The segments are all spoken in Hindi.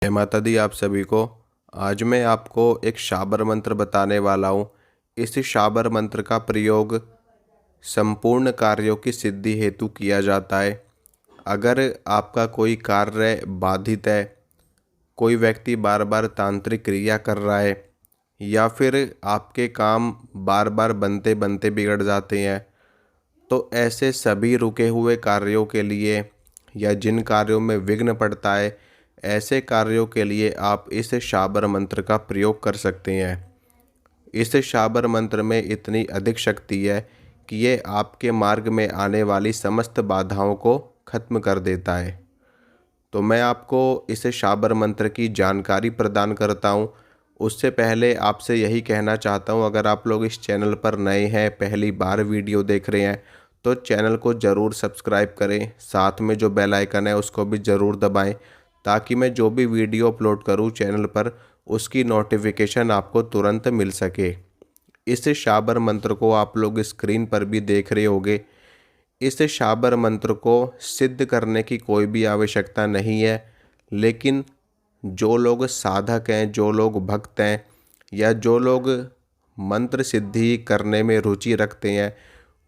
जय माता दी आप सभी को। आज मैं आपको एक शाबर मंत्र बताने वाला हूँ। इस शाबर मंत्र का प्रयोग संपूर्ण कार्यों की सिद्धि हेतु किया जाता है। अगर आपका कोई कार्य बाधित है, कोई व्यक्ति बार बार तांत्रिक क्रिया कर रहा है या फिर आपके काम बार बार बनते बनते बिगड़ जाते हैं, तो ऐसे सभी रुके हुए कार्यों के लिए या जिन कार्यों में विघ्न पड़ता है, ऐसे कार्यों के लिए आप इस शाबर मंत्र का प्रयोग कर सकते हैं। इस शाबर मंत्र में इतनी अधिक शक्ति है कि ये आपके मार्ग में आने वाली समस्त बाधाओं को खत्म कर देता है। तो मैं आपको इस शाबर मंत्र की जानकारी प्रदान करता हूँ। उससे पहले आपसे यही कहना चाहता हूँ, अगर आप लोग इस चैनल पर नए हैं, पहली बार वीडियो देख रहे हैं, तो चैनल को ज़रूर सब्सक्राइब करें। साथ में जो बेल आइकन है उसको भी ज़रूर दबाएं, ताकि मैं जो भी वीडियो अपलोड करूँ चैनल पर, उसकी नोटिफिकेशन आपको तुरंत मिल सके। इस शाबर मंत्र को आप लोग स्क्रीन पर भी देख रहे होंगे। इस शाबर मंत्र को सिद्ध करने की कोई भी आवश्यकता नहीं है, लेकिन जो लोग साधक हैं, जो लोग भक्त हैं या जो लोग मंत्र सिद्धि करने में रुचि रखते हैं,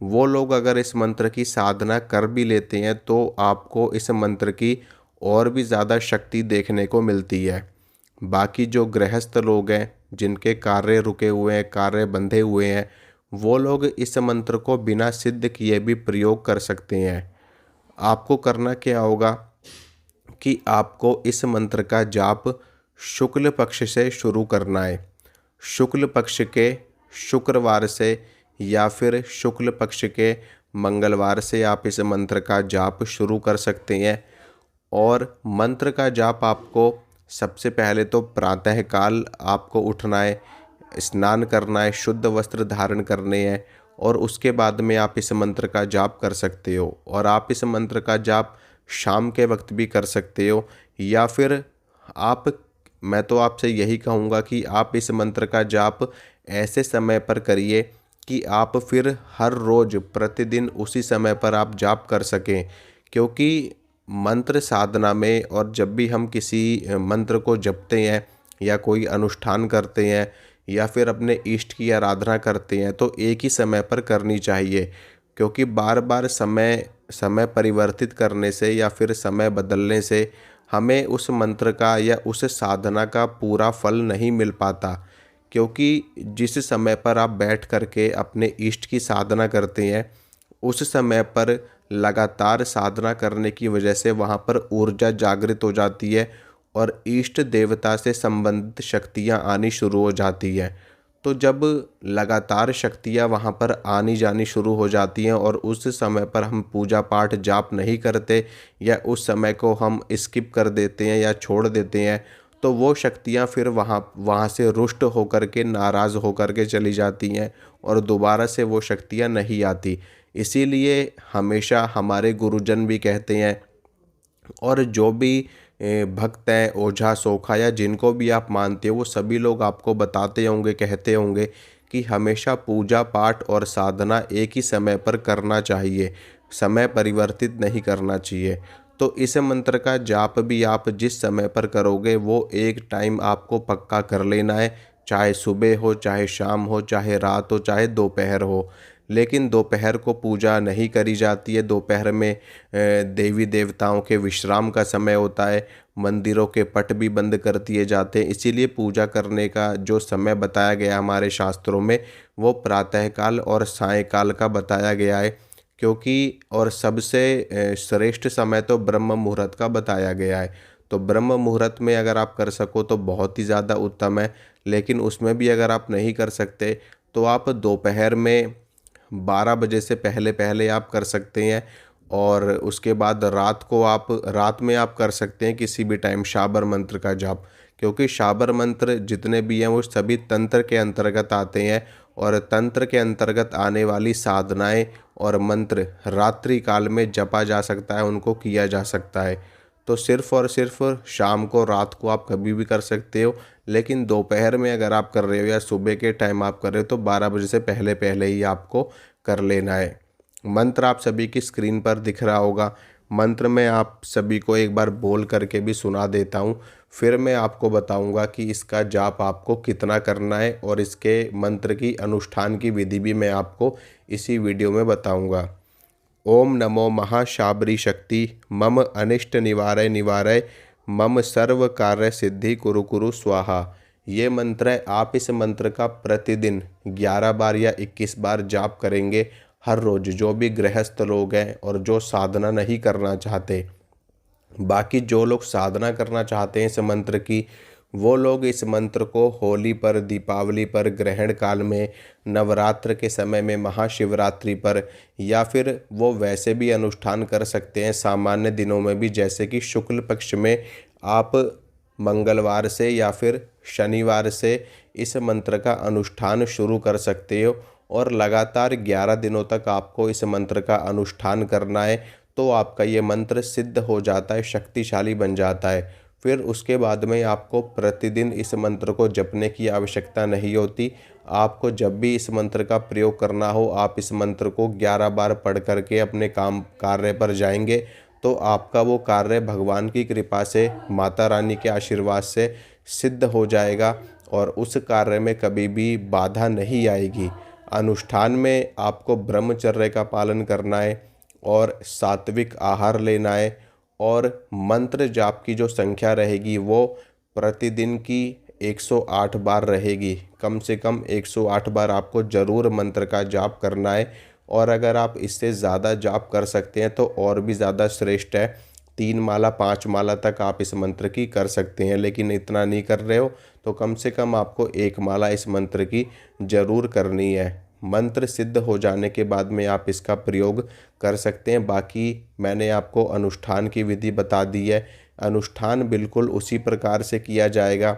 वो लोग अगर इस मंत्र की साधना कर भी लेते हैं तो आपको इस मंत्र की और भी ज़्यादा शक्ति देखने को मिलती है। बाकी जो गृहस्थ लोग हैं, जिनके कार्य रुके हुए हैं, कार्य बंधे हुए हैं, वो लोग इस मंत्र को बिना सिद्ध किए भी प्रयोग कर सकते हैं। आपको करना क्या होगा कि आपको इस मंत्र का जाप शुक्ल पक्ष से शुरू करना है। शुक्ल पक्ष के शुक्रवार से या फिर शुक्ल पक्ष के मंगलवार से आप इस मंत्र का जाप शुरू कर सकते हैं। और मंत्र का जाप आपको सबसे पहले तो प्रातःकाल आपको उठना है, स्नान करना है, शुद्ध वस्त्र धारण करने हैं और उसके बाद में आप इस मंत्र का जाप कर सकते हो। और आप इस मंत्र का जाप शाम के वक्त भी कर सकते हो, या फिर मैं तो आपसे यही कहूँगा कि आप इस मंत्र का जाप ऐसे समय पर करिए कि आप फिर हर रोज़ प्रतिदिन उसी समय पर आप जाप कर सकें। क्योंकि मंत्र साधना में और जब भी हम किसी मंत्र को जपते हैं या कोई अनुष्ठान करते हैं या फिर अपने इष्ट की आराधना करते हैं, तो एक ही समय पर करनी चाहिए। क्योंकि बार बार समय समय परिवर्तित करने से या फिर समय बदलने से हमें उस मंत्र का या उस साधना का पूरा फल नहीं मिल पाता। क्योंकि जिस समय पर आप बैठ करके अपने इष्ट की साधना करते हैं, उस समय पर लगातार साधना करने की वजह से वहाँ पर ऊर्जा जागृत हो जाती है और इष्ट देवता से संबंधित शक्तियाँ आनी शुरू हो जाती हैं। तो जब लगातार शक्तियाँ वहाँ पर आनी जानी शुरू हो जाती हैं और उस समय पर हम पूजा पाठ जाप नहीं करते या उस समय को हम स्किप कर देते हैं या छोड़ देते हैं, तो वो शक्तियाँ फिर वहाँ से रुष्ट होकर के, नाराज़ होकर के चली जाती हैं और दोबारा से वो शक्तियाँ नहीं आती। इसीलिए हमेशा हमारे गुरुजन भी कहते हैं और जो भी भक्त हैं, ओझा सोखा या जिनको भी आप मानते हो, वो सभी लोग आपको बताते होंगे, कहते होंगे कि हमेशा पूजा पाठ और साधना एक ही समय पर करना चाहिए, समय परिवर्तित नहीं करना चाहिए। तो इस मंत्र का जाप भी आप जिस समय पर करोगे वो एक टाइम आपको पक्का कर लेना है, चाहे सुबह हो, चाहे शाम हो, चाहे रात हो, चाहे दोपहर हो। लेकिन दोपहर को पूजा नहीं करी जाती है। दोपहर में देवी देवताओं के विश्राम का समय होता है, मंदिरों के पट भी बंद कर दिए जाते हैं। इसीलिए पूजा करने का जो समय बताया गया हमारे शास्त्रों में, वो प्रातःकाल और सायंकाल का बताया गया है। क्योंकि और सबसे श्रेष्ठ समय तो ब्रह्म मुहूर्त का बताया गया है। तो ब्रह्म मुहूर्त में अगर आप कर सको तो बहुत ही ज़्यादा उत्तम है। लेकिन उसमें भी अगर आप नहीं कर सकते तो आप दोपहर में 12 बजे से पहले पहले आप कर सकते हैं। और उसके बाद रात में आप कर सकते हैं किसी भी टाइम शाबर मंत्र का जाप। क्योंकि शाबर मंत्र जितने भी हैं वो सभी तंत्र के अंतर्गत आते हैं और तंत्र के अंतर्गत आने वाली साधनाएं और मंत्र रात्रि काल में जपा जा सकता है, उनको किया जा सकता है। तो सिर्फ़ और सिर्फ शाम को, रात को आप कभी भी कर सकते हो। लेकिन दोपहर में अगर आप कर रहे हो या सुबह के टाइम आप कर रहे हो तो 12 बजे से पहले पहले ही आपको कर लेना है। मंत्र आप सभी की स्क्रीन पर दिख रहा होगा। मंत्र में आप सभी को एक बार बोल करके भी सुना देता हूँ, फिर मैं आपको बताऊंगा कि इसका जाप आपको कितना करना है और इसके मंत्र की अनुष्ठान की विधि भी मैं आपको इसी वीडियो में बताऊंगा। ओम नमो महाशाबरी शक्ति मम अनिष्ट निवारय निवारय मम सर्व कार्य सिद्धि कुरु कुरु स्वाहा। ये मंत्र है, आप इस मंत्र का प्रतिदिन 11 बार या 21 बार जाप करेंगे हर रोज। जो भी गृहस्थ लोग हैं और जो साधना नहीं करना चाहते, बाकी जो लोग साधना करना चाहते हैं इस मंत्र की, वो लोग इस मंत्र को होली पर, दीपावली पर, ग्रहण काल में, नवरात्र के समय में, महाशिवरात्रि पर, या फिर वो वैसे भी अनुष्ठान कर सकते हैं सामान्य दिनों में भी। जैसे कि शुक्ल पक्ष में आप मंगलवार से या फिर शनिवार से इस मंत्र का अनुष्ठान शुरू कर सकते हो और लगातार 11 दिनों तक आपको इस मंत्र का अनुष्ठान करना है। तो आपका ये मंत्र सिद्ध हो जाता है, शक्तिशाली बन जाता है। फिर उसके बाद में आपको प्रतिदिन इस मंत्र को जपने की आवश्यकता नहीं होती। आपको जब भी इस मंत्र का प्रयोग करना हो, आप इस मंत्र को 11 बार पढ़ करके अपने काम कार्य पर जाएंगे तो आपका वो कार्य भगवान की कृपा से, माता रानी के आशीर्वाद से सिद्ध हो जाएगा और उस कार्य में कभी भी बाधा नहीं आएगी। अनुष्ठान में आपको ब्रह्मचर्य का पालन करना है और सात्विक आहार लेना है और मंत्र जाप की जो संख्या रहेगी वो प्रतिदिन की 108 बार रहेगी। कम से कम 108 बार आपको ज़रूर मंत्र का जाप करना है और अगर आप इससे ज़्यादा जाप कर सकते हैं तो और भी ज़्यादा श्रेष्ठ है। 3 माला 5 माला तक आप इस मंत्र की कर सकते हैं, लेकिन इतना नहीं कर रहे हो तो कम से कम आपको 1 माला इस मंत्र की ज़रूर करनी है। मंत्र सिद्ध हो जाने के बाद में आप इसका प्रयोग कर सकते हैं। बाकी मैंने आपको अनुष्ठान की विधि बता दी है, अनुष्ठान बिल्कुल उसी प्रकार से किया जाएगा।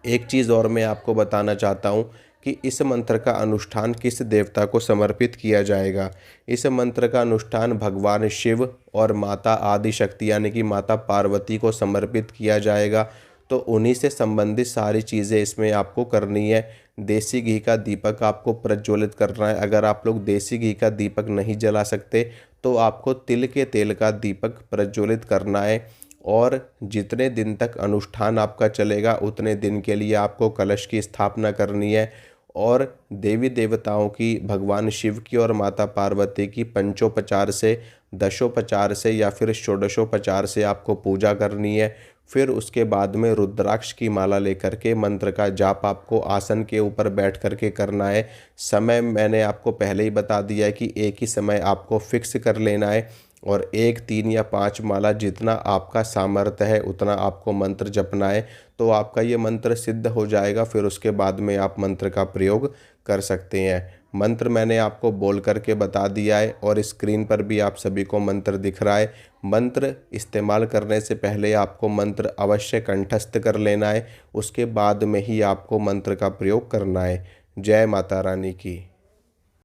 एक चीज़ और मैं आपको बताना चाहता हूँ कि इस मंत्र का अनुष्ठान किस देवता को समर्पित किया जाएगा। इस मंत्र का अनुष्ठान भगवान शिव और माता आदि शक्ति यानी कि माता पार्वती को समर्पित किया जाएगा। तो उन्हीं से संबंधित सारी चीज़ें इसमें आपको करनी है। देसी घी का दीपक आपको प्रज्वलित करना है। अगर आप लोग देसी घी का दीपक नहीं जला सकते तो आपको तिल के तेल का दीपक प्रज्वलित करना है। और जितने दिन तक अनुष्ठान आपका चलेगा उतने दिन के लिए आपको कलश की स्थापना करनी है और देवी देवताओं की, भगवान शिव की और माता पार्वती की पंचोपचार से, दशोपचार से या फिर षोडशोपचार से आपको पूजा करनी है। फिर उसके बाद में रुद्राक्ष की माला लेकर के मंत्र का जाप आपको आसन के ऊपर बैठ करके करना है। समय मैंने आपको पहले ही बता दिया है कि एक ही समय आपको फिक्स कर लेना है और 1, 3 या 5 माला जितना आपका सामर्थ्य है उतना आपको मंत्र जपना है। तो आपका ये मंत्र सिद्ध हो जाएगा। फिर उसके बाद में आप मंत्र का प्रयोग कर सकते हैं। मंत्र मैंने आपको बोल करके बता दिया है और स्क्रीन पर भी आप सभी को मंत्र दिख रहा है। मंत्र इस्तेमाल करने से पहले आपको मंत्र अवश्य कंठस्थ कर लेना है, उसके बाद में ही आपको मंत्र का प्रयोग करना है। जय माता रानी की।